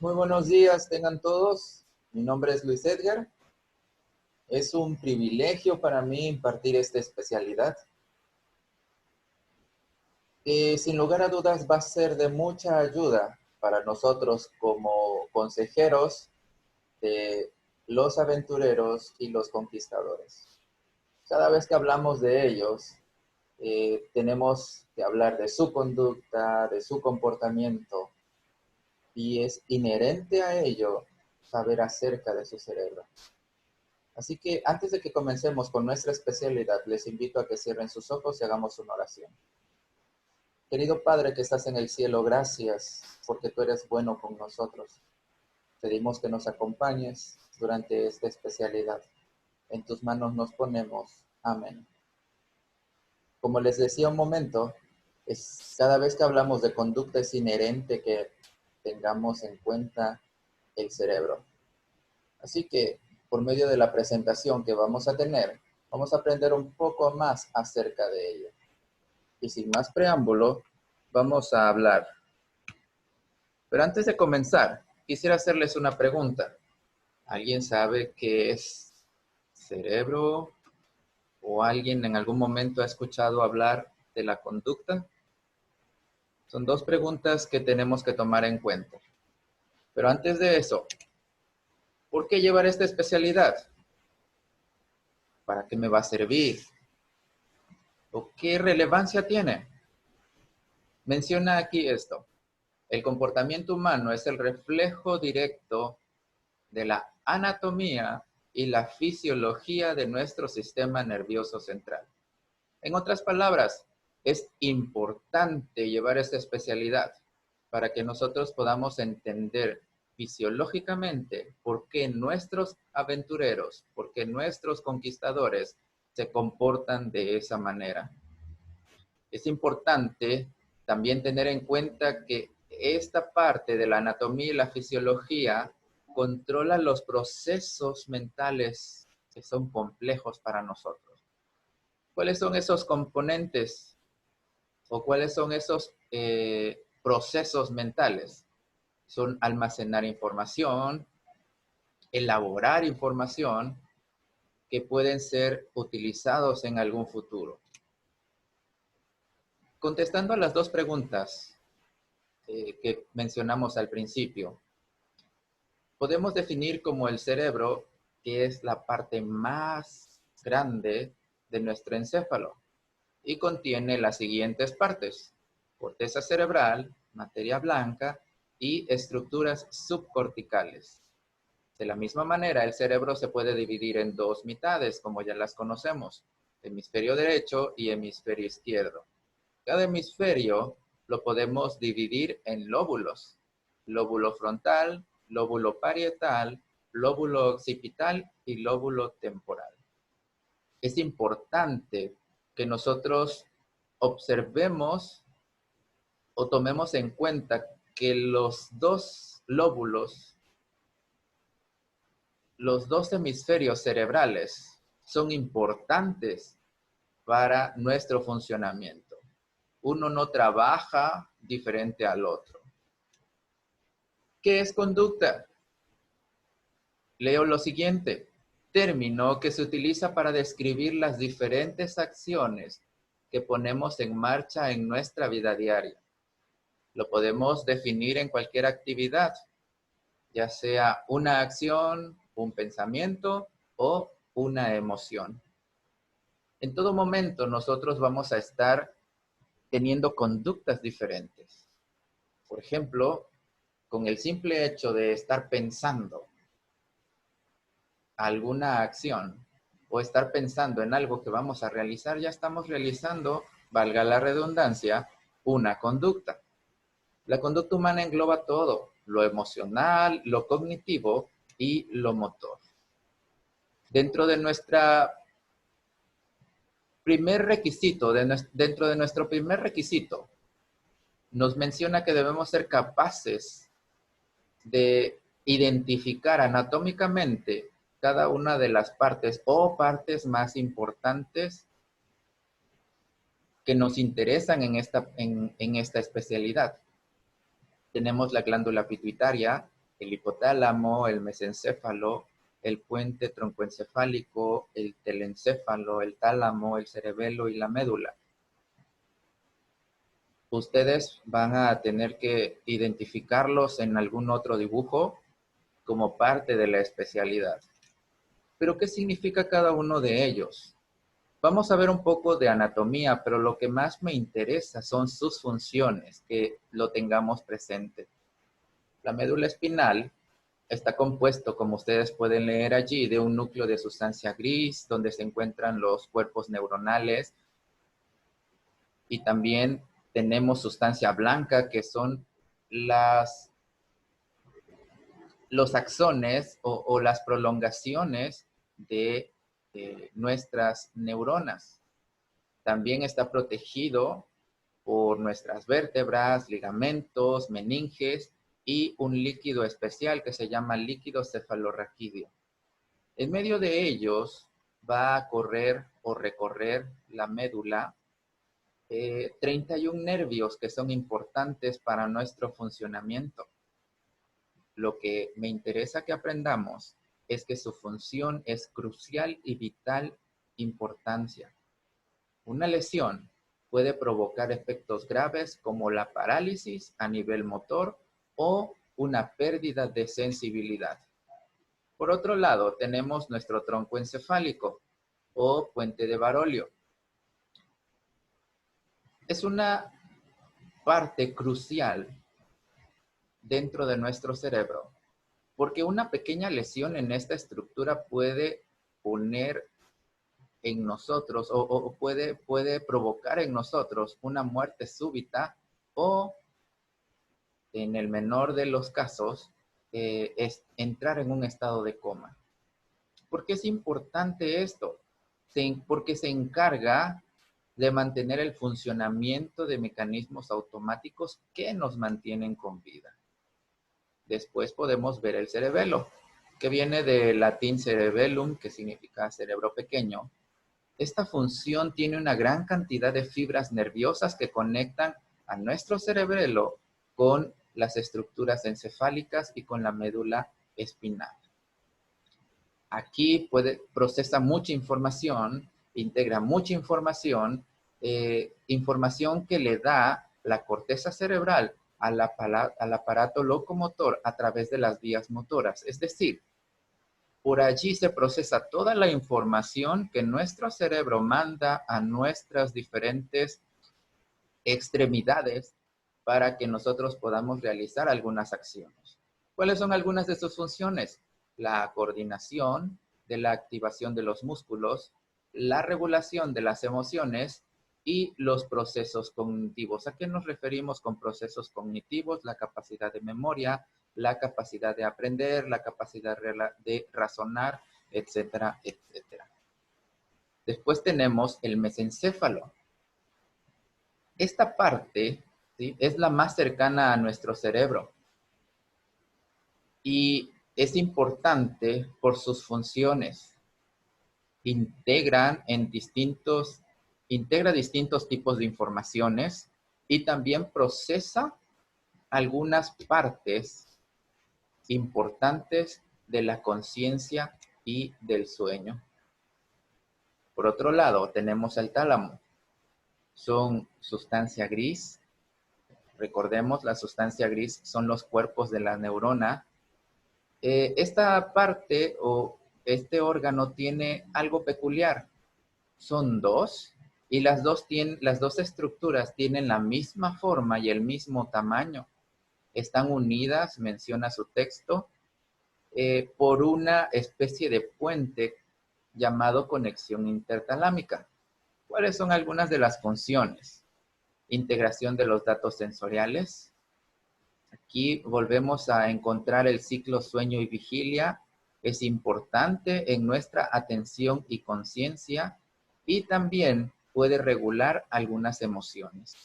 Muy buenos días, tengan todos. Mi nombre es Luis Edgar. Es un privilegio para mí impartir esta especialidad. Sin lugar a dudas va a ser de mucha ayuda para nosotros como consejeros de los aventureros y los conquistadores. Cada vez que hablamos de ellos, tenemos que hablar de su conducta, de su comportamiento, y es inherente a ello saber acerca de su cerebro. Así que antes de que comencemos con nuestra especialidad, les invito a que cierren sus ojos y hagamos una oración. Querido Padre que estás en el cielo, gracias porque tú eres bueno con nosotros. Pedimos que nos acompañes durante esta especialidad. En tus manos nos ponemos. Amén. Como les decía un momento, cada vez que hablamos de conducta es inherente que tengamos en cuenta el cerebro. Así que por medio de la presentación que vamos a tener, vamos a aprender un poco más acerca de ello. Y sin más preámbulo, vamos a hablar. Pero antes de comenzar, quisiera hacerles una pregunta. ¿Alguien sabe qué es cerebro? ¿O alguien en algún momento ha escuchado hablar de la conducta? Son dos preguntas que tenemos que tomar en cuenta. Pero antes de eso, ¿por qué llevar esta especialidad? ¿Para qué me va a servir? ¿O qué relevancia tiene? Menciona aquí esto. El comportamiento humano es el reflejo directo de la anatomía y la fisiología de nuestro sistema nervioso central. En otras palabras, es importante llevar esta especialidad para que nosotros podamos entender fisiológicamente por qué nuestros aventureros, por qué nuestros conquistadores se comportan de esa manera. Es importante también tener en cuenta que esta parte de la anatomía y la fisiología controla los procesos mentales que son complejos para nosotros. ¿Cuáles son esos componentes o cuáles son esos procesos mentales? Son almacenar información, elaborar información que pueden ser utilizados en algún futuro. Contestando a las dos preguntas que mencionamos al principio, podemos definir como el cerebro, que es la parte más grande de nuestro encéfalo y contiene las siguientes partes: corteza cerebral, materia blanca y estructuras subcorticales. De la misma manera, el cerebro se puede dividir en dos mitades, como ya las conocemos: hemisferio derecho y hemisferio izquierdo. Cada hemisferio lo podemos dividir en lóbulos: lóbulo frontal, lóbulo parietal, lóbulo occipital y lóbulo temporal. Es importante que nosotros observemos o tomemos en cuenta que los dos lóbulos, los dos hemisferios cerebrales son importantes para nuestro funcionamiento. Uno no trabaja diferente al otro. ¿Qué es conducta? Leo lo siguiente: término que se utiliza para describir las diferentes acciones que ponemos en marcha en nuestra vida diaria. Lo podemos definir en cualquier actividad, ya sea una acción, un pensamiento o una emoción. En todo momento nosotros vamos a estar teniendo conductas diferentes. Por ejemplo, con el simple hecho de estar pensando alguna acción o estar pensando en algo que vamos a realizar, ya estamos realizando, valga la redundancia, una conducta. La conducta humana engloba todo: lo emocional, lo cognitivo y lo motor. Dentro de nuestra primer requisito, dentro de nuestro primer requisito, nos menciona que debemos ser capaces de identificar anatómicamente cada una de las partes o partes más importantes que nos interesan en esta especialidad. Tenemos la glándula pituitaria, el hipotálamo, el mesencéfalo, el puente troncoencefálico, el telencéfalo, el tálamo, el cerebelo y la médula. Ustedes van a tener que identificarlos en algún otro dibujo como parte de la especialidad. ¿Pero qué significa cada uno de ellos? Vamos a ver un poco de anatomía, pero lo que más me interesa son sus funciones, que lo tengamos presente. La médula espinal está compuesto, como ustedes pueden leer allí, de un núcleo de sustancia gris, donde se encuentran los cuerpos neuronales, y también tenemos sustancia blanca, que son los axones o las prolongaciones de nuestras neuronas. También está protegido por nuestras vértebras, ligamentos, meninges y un líquido especial que se llama líquido cefalorraquídeo. En medio de ellos va a correr o recorrer la médula 31 nervios que son importantes para nuestro funcionamiento. Lo que me interesa que aprendamos es que su función es crucial y vital importancia. Una lesión puede provocar efectos graves como la parálisis a nivel motor o una pérdida de sensibilidad. Por otro lado, tenemos nuestro tronco encefálico o puente de Barolio. Es una parte crucial dentro de nuestro cerebro, porque una pequeña lesión en esta estructura puede poner en nosotros o puede provocar en nosotros una muerte súbita o, en el menor de los casos, es entrar en un estado de coma. ¿Por qué es importante esto? Porque se encarga de mantener el funcionamiento de mecanismos automáticos que nos mantienen con vida. Después podemos ver el cerebelo, que viene del latín cerebellum, que significa cerebro pequeño. Esta función tiene una gran cantidad de fibras nerviosas que conectan a nuestro cerebelo con las estructuras encefálicas y con la médula espinal. Aquí procesa mucha información, integra mucha información, información que le da la corteza cerebral al aparato locomotor a través de las vías motoras. Es decir, por allí se procesa toda la información que nuestro cerebro manda a nuestras diferentes extremidades para que nosotros podamos realizar algunas acciones. ¿Cuáles son algunas de sus funciones? La coordinación de la activación de los músculos, la regulación de las emociones y los procesos cognitivos. ¿A qué nos referimos con procesos cognitivos? La capacidad de memoria, la capacidad de aprender, la capacidad de razonar, etcétera, etcétera. Después tenemos el mesencéfalo. Esta parte, ¿sí?, es la más cercana a nuestro cerebro y es importante por sus funciones. Integra distintos tipos de informaciones y también procesa algunas partes importantes de la conciencia y del sueño. Por otro lado, tenemos el tálamo. Son sustancia gris. Recordemos, la sustancia gris son los cuerpos de la neurona. Esta parte o este órgano tiene algo peculiar. Son dos y las dos estructuras tienen la misma forma y el mismo tamaño. Están unidas, menciona su texto, por una especie de puente llamado conexión intertalámica. ¿Cuáles son algunas de las funciones? Integración de los datos sensoriales. Aquí volvemos a encontrar el ciclo sueño y vigilia. Es importante en nuestra atención y conciencia y también puede regular algunas emociones.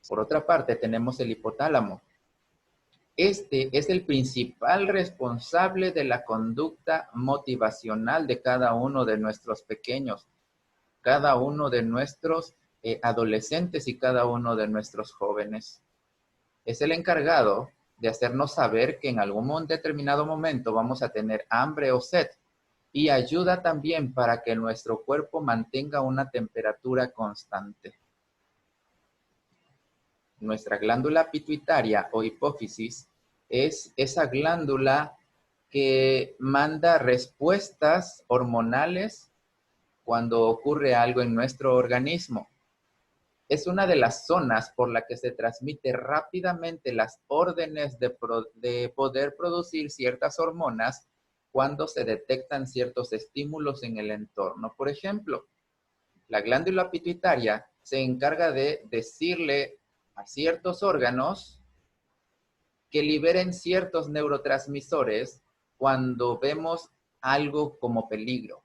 Por otra parte, tenemos el hipotálamo. Este es el principal responsable de la conducta motivacional de cada uno de nuestros pequeños, cada uno de nuestros adolescentes y cada uno de nuestros jóvenes. Es el encargado de hacernos saber que en algún determinado momento vamos a tener hambre o sed. Y ayuda también para que nuestro cuerpo mantenga una temperatura constante. Nuestra glándula pituitaria o hipófisis es esa glándula que manda respuestas hormonales cuando ocurre algo en nuestro organismo. Es una de las zonas por la que se transmite rápidamente las órdenes de poder producir ciertas hormonas cuando se detectan ciertos estímulos en el entorno. Por ejemplo, la glándula pituitaria se encarga de decirle a ciertos órganos que liberen ciertos neurotransmisores cuando vemos algo como peligro.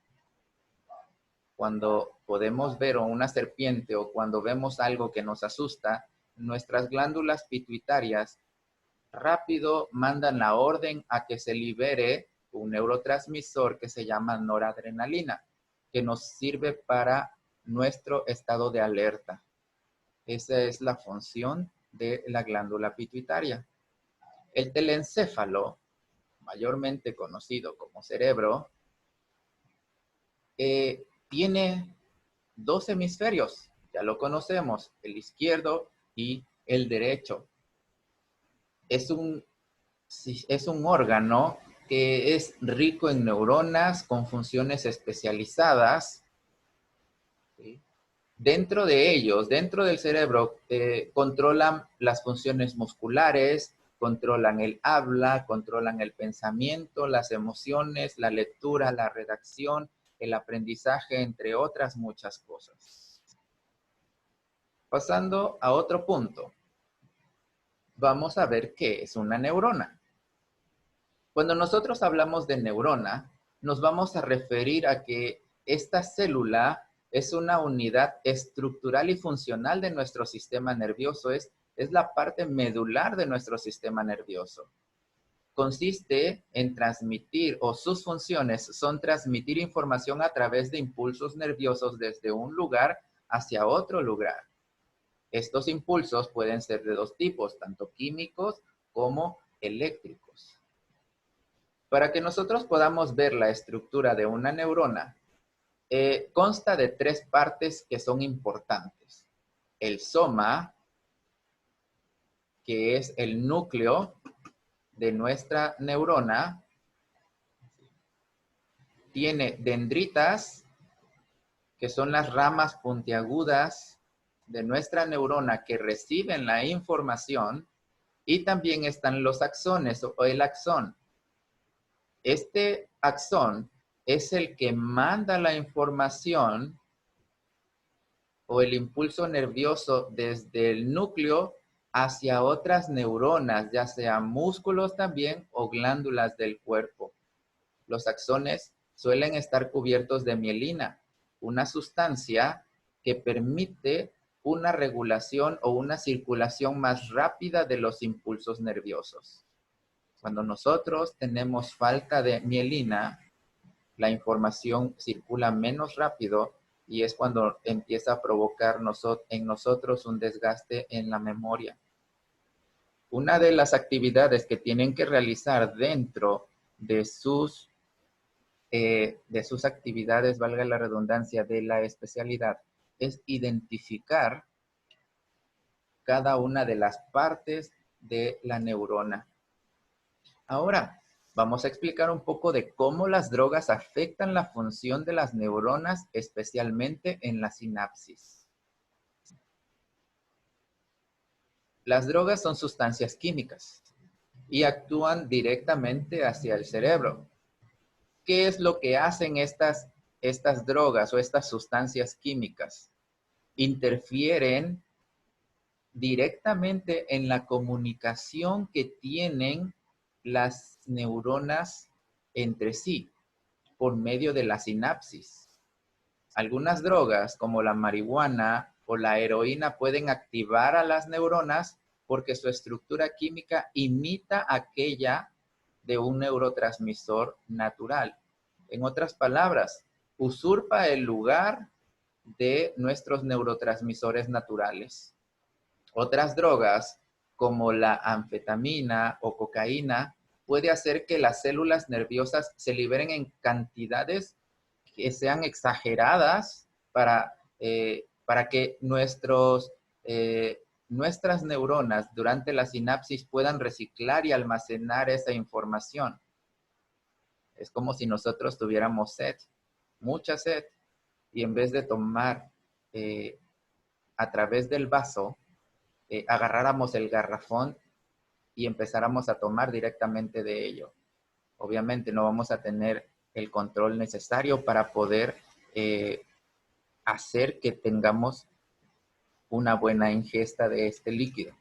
Cuando podemos ver una serpiente o cuando vemos algo que nos asusta, nuestras glándulas pituitarias rápido mandan la orden a que se libere un neurotransmisor que se llama noradrenalina, que nos sirve para nuestro estado de alerta. Esa es la función de la glándula pituitaria. El telencéfalo, mayormente conocido como cerebro, tiene dos hemisferios, ya lo conocemos, el izquierdo y el derecho. Es un órgano que es rico en neuronas con funciones especializadas. ¿Sí? Dentro de ellos, dentro del cerebro, controlan las funciones musculares, controlan el habla, controlan el pensamiento, las emociones, la lectura, la redacción, el aprendizaje, entre otras muchas cosas. Pasando a otro punto, vamos a ver qué es una neurona. Cuando nosotros hablamos de neurona, nos vamos a referir a que esta célula es una unidad estructural y funcional de nuestro sistema nervioso, es la parte medular de nuestro sistema nervioso. Consiste en transmitir, o sus funciones son transmitir información a través de impulsos nerviosos desde un lugar hacia otro lugar. Estos impulsos pueden ser de dos tipos, tanto químicos como eléctricos. Para que nosotros podamos ver la estructura de una neurona, consta de tres partes que son importantes. El soma, que es el núcleo de nuestra neurona, tiene dendritas, que son las ramas puntiagudas de nuestra neurona que reciben la información, y también están los axones o el axón. Este axón es el que manda la información o el impulso nervioso desde el núcleo hacia otras neuronas, ya sean músculos también o glándulas del cuerpo. Los axones suelen estar cubiertos de mielina, una sustancia que permite una regulación o una circulación más rápida de los impulsos nerviosos. Cuando nosotros tenemos falta de mielina, la información circula menos rápido y es cuando empieza a provocar en nosotros un desgaste en la memoria. Una de las actividades que tienen que realizar dentro de sus actividades, valga la redundancia, de la especialidad, es identificar cada una de las partes de la neurona. Ahora, vamos a explicar un poco de cómo las drogas afectan la función de las neuronas, especialmente en la sinapsis. Las drogas son sustancias químicas y actúan directamente hacia el cerebro. ¿Qué es lo que hacen estas drogas o estas sustancias químicas? Interfieren directamente en la comunicación que tienen las neuronas entre sí por medio de la sinapsis. Algunas drogas, como la marihuana o la heroína, pueden activar a las neuronas porque su estructura química imita aquella de un neurotransmisor natural. En otras palabras, usurpa el lugar de nuestros neurotransmisores naturales. Otras drogas, como la anfetamina o cocaína, puede hacer que las células nerviosas se liberen en cantidades que sean exageradas para que nuestras neuronas durante la sinapsis puedan reciclar y almacenar esa información. Es como si nosotros tuviéramos sed, mucha sed, y en vez de tomar a través del vaso, agarráramos el garrafón y empezáramos a tomar directamente de ello. Obviamente no vamos a tener el control necesario para poder hacer que tengamos una buena ingesta de este líquido.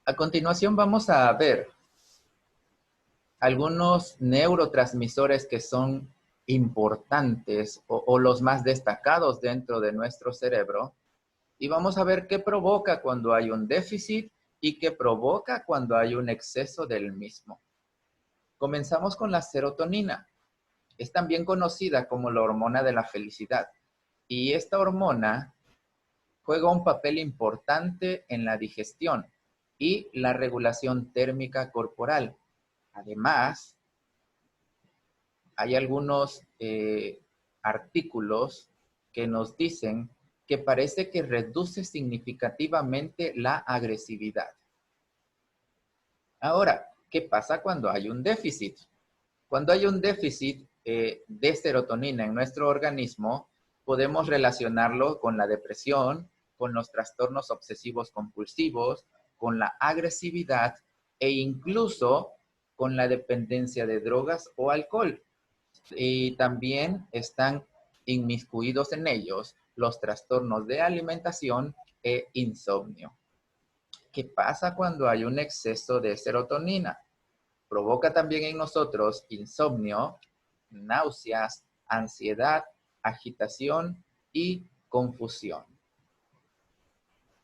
A continuación vamos a ver algunos neurotransmisores que son importantes o los más destacados dentro de nuestro cerebro, y vamos a ver qué provoca cuando hay un déficit y qué provoca cuando hay un exceso del mismo. Comenzamos con la serotonina. Es también conocida como la hormona de la felicidad, y esta hormona juega un papel importante en la digestión y la regulación térmica corporal. Además, hay algunos artículos que nos dicen que parece que reduce significativamente la agresividad. Ahora, ¿qué pasa cuando hay un déficit? Cuando hay un déficit de serotonina en nuestro organismo, podemos relacionarlo con la depresión, con los trastornos obsesivos compulsivos, con la agresividad e incluso con la dependencia de drogas o alcohol. Y también están inmiscuidos en ellos los trastornos de alimentación e insomnio. ¿Qué pasa cuando hay un exceso de serotonina? Provoca también en nosotros insomnio, náuseas, ansiedad, agitación y confusión.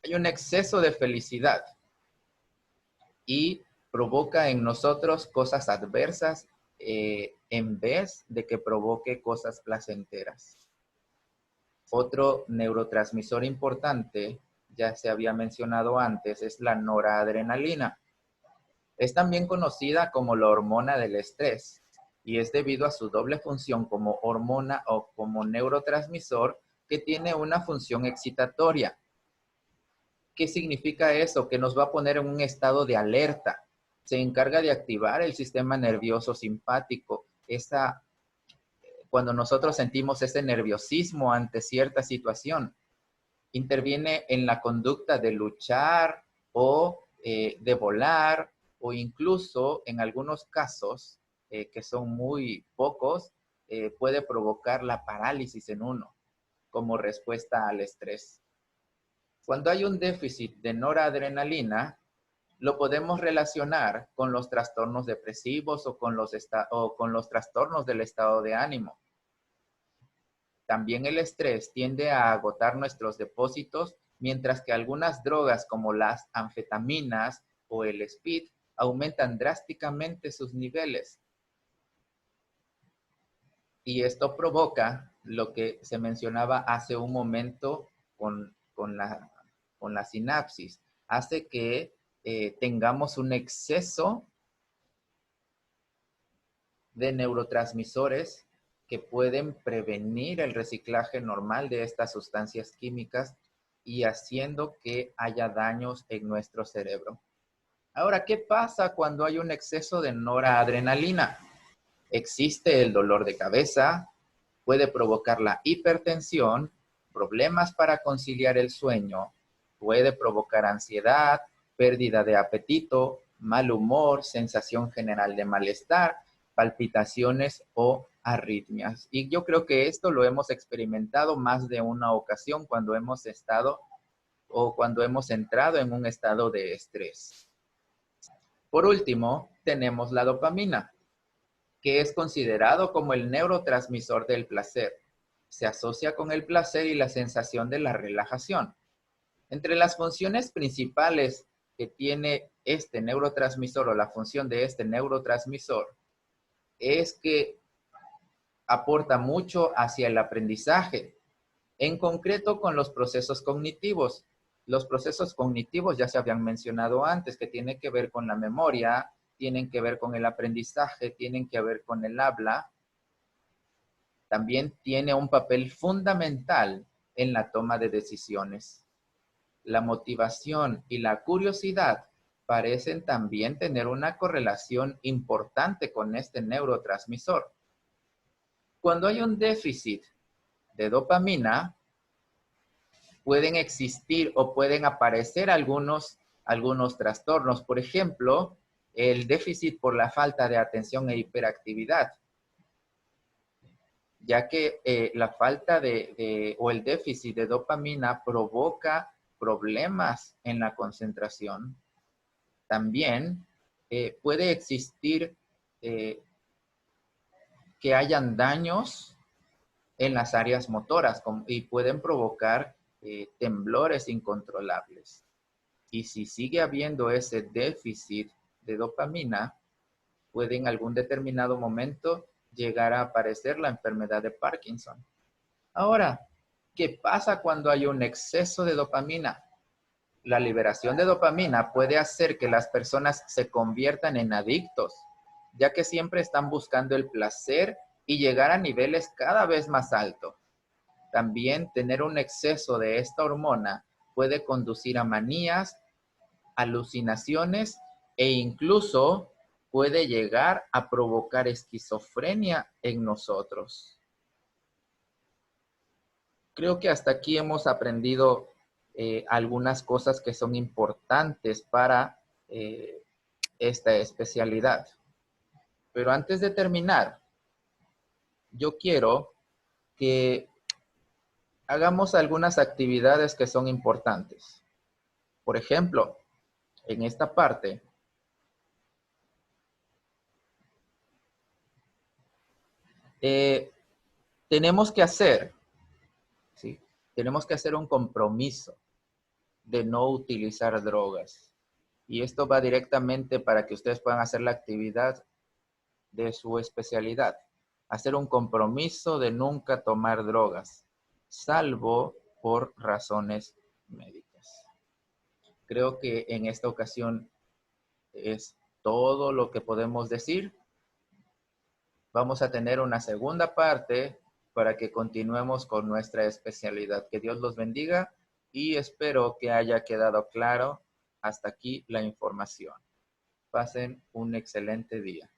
Hay un exceso de felicidad y provoca en nosotros cosas adversas en vez de que provoque cosas placenteras. Otro neurotransmisor importante, ya se había mencionado antes, es la noradrenalina. Es también conocida como la hormona del estrés y es debido a su doble función como hormona o como neurotransmisor que tiene una función excitatoria. ¿Qué significa eso? Que nos va a poner en un estado de alerta. Se encarga de activar el sistema nervioso simpático. Cuando nosotros sentimos ese nerviosismo ante cierta situación, interviene en la conducta de luchar o de volar, o incluso en algunos casos, que son muy pocos, puede provocar la parálisis en uno como respuesta al estrés. Cuando hay un déficit de noradrenalina, lo podemos relacionar con los trastornos depresivos o con los trastornos del estado de ánimo. También el estrés tiende a agotar nuestros depósitos, mientras que algunas drogas como las anfetaminas o el speed aumentan drásticamente sus niveles. Y esto provoca lo que se mencionaba hace un momento con la sinapsis. Hace que tengamos un exceso de neurotransmisores que pueden prevenir el reciclaje normal de estas sustancias químicas y haciendo que haya daños en nuestro cerebro. Ahora, ¿qué pasa cuando hay un exceso de noradrenalina? Existe el dolor de cabeza, puede provocar la hipertensión, problemas para conciliar el sueño, puede provocar ansiedad, pérdida de apetito, mal humor, sensación general de malestar, palpitaciones o arritmias. Y yo creo que esto lo hemos experimentado más de una ocasión cuando hemos estado o cuando hemos entrado en un estado de estrés. Por último, tenemos la dopamina, que es considerado como el neurotransmisor del placer. Se asocia con el placer y la sensación de la relajación. Entre las funciones principales que tiene este neurotransmisor o la función de este neurotransmisor es que aporta mucho hacia el aprendizaje, en concreto con los procesos cognitivos. Los procesos cognitivos ya se habían mencionado antes, que tienen que ver con la memoria, tienen que ver con el aprendizaje, tienen que ver con el habla. También tiene un papel fundamental en la toma de decisiones. La motivación y la curiosidad parecen también tener una correlación importante con este neurotransmisor. Cuando hay un déficit de dopamina, pueden existir o pueden aparecer algunos trastornos. Por ejemplo, el déficit por la falta de atención e hiperactividad, ya que la falta o el déficit de dopamina provoca problemas en la concentración. También puede existir que hayan daños en las áreas motoras y pueden provocar temblores incontrolables. Y si sigue habiendo ese déficit de dopamina, puede en algún determinado momento llegar a aparecer la enfermedad de Parkinson. Ahora, ¿qué pasa cuando hay un exceso de dopamina? La liberación de dopamina puede hacer que las personas se conviertan en adictos, ya que siempre están buscando el placer y llegar a niveles cada vez más altos. También tener un exceso de esta hormona puede conducir a manías, alucinaciones e incluso puede llegar a provocar esquizofrenia en nosotros. Creo que hasta aquí hemos aprendido algunas cosas que son importantes para esta especialidad. Pero antes de terminar, yo quiero que hagamos algunas actividades que son importantes. Por ejemplo, en esta parte, tenemos que hacer, ¿sí? Tenemos que hacer un compromiso de no utilizar drogas. Y esto va directamente para que ustedes puedan hacer la actividad de su especialidad. Hacer un compromiso de nunca tomar drogas, salvo por razones médicas. Creo que en esta ocasión es todo lo que podemos decir. Vamos a tener una segunda parte para que continuemos con nuestra especialidad. Que Dios los bendiga y espero que haya quedado claro hasta aquí la información. Pasen un excelente día.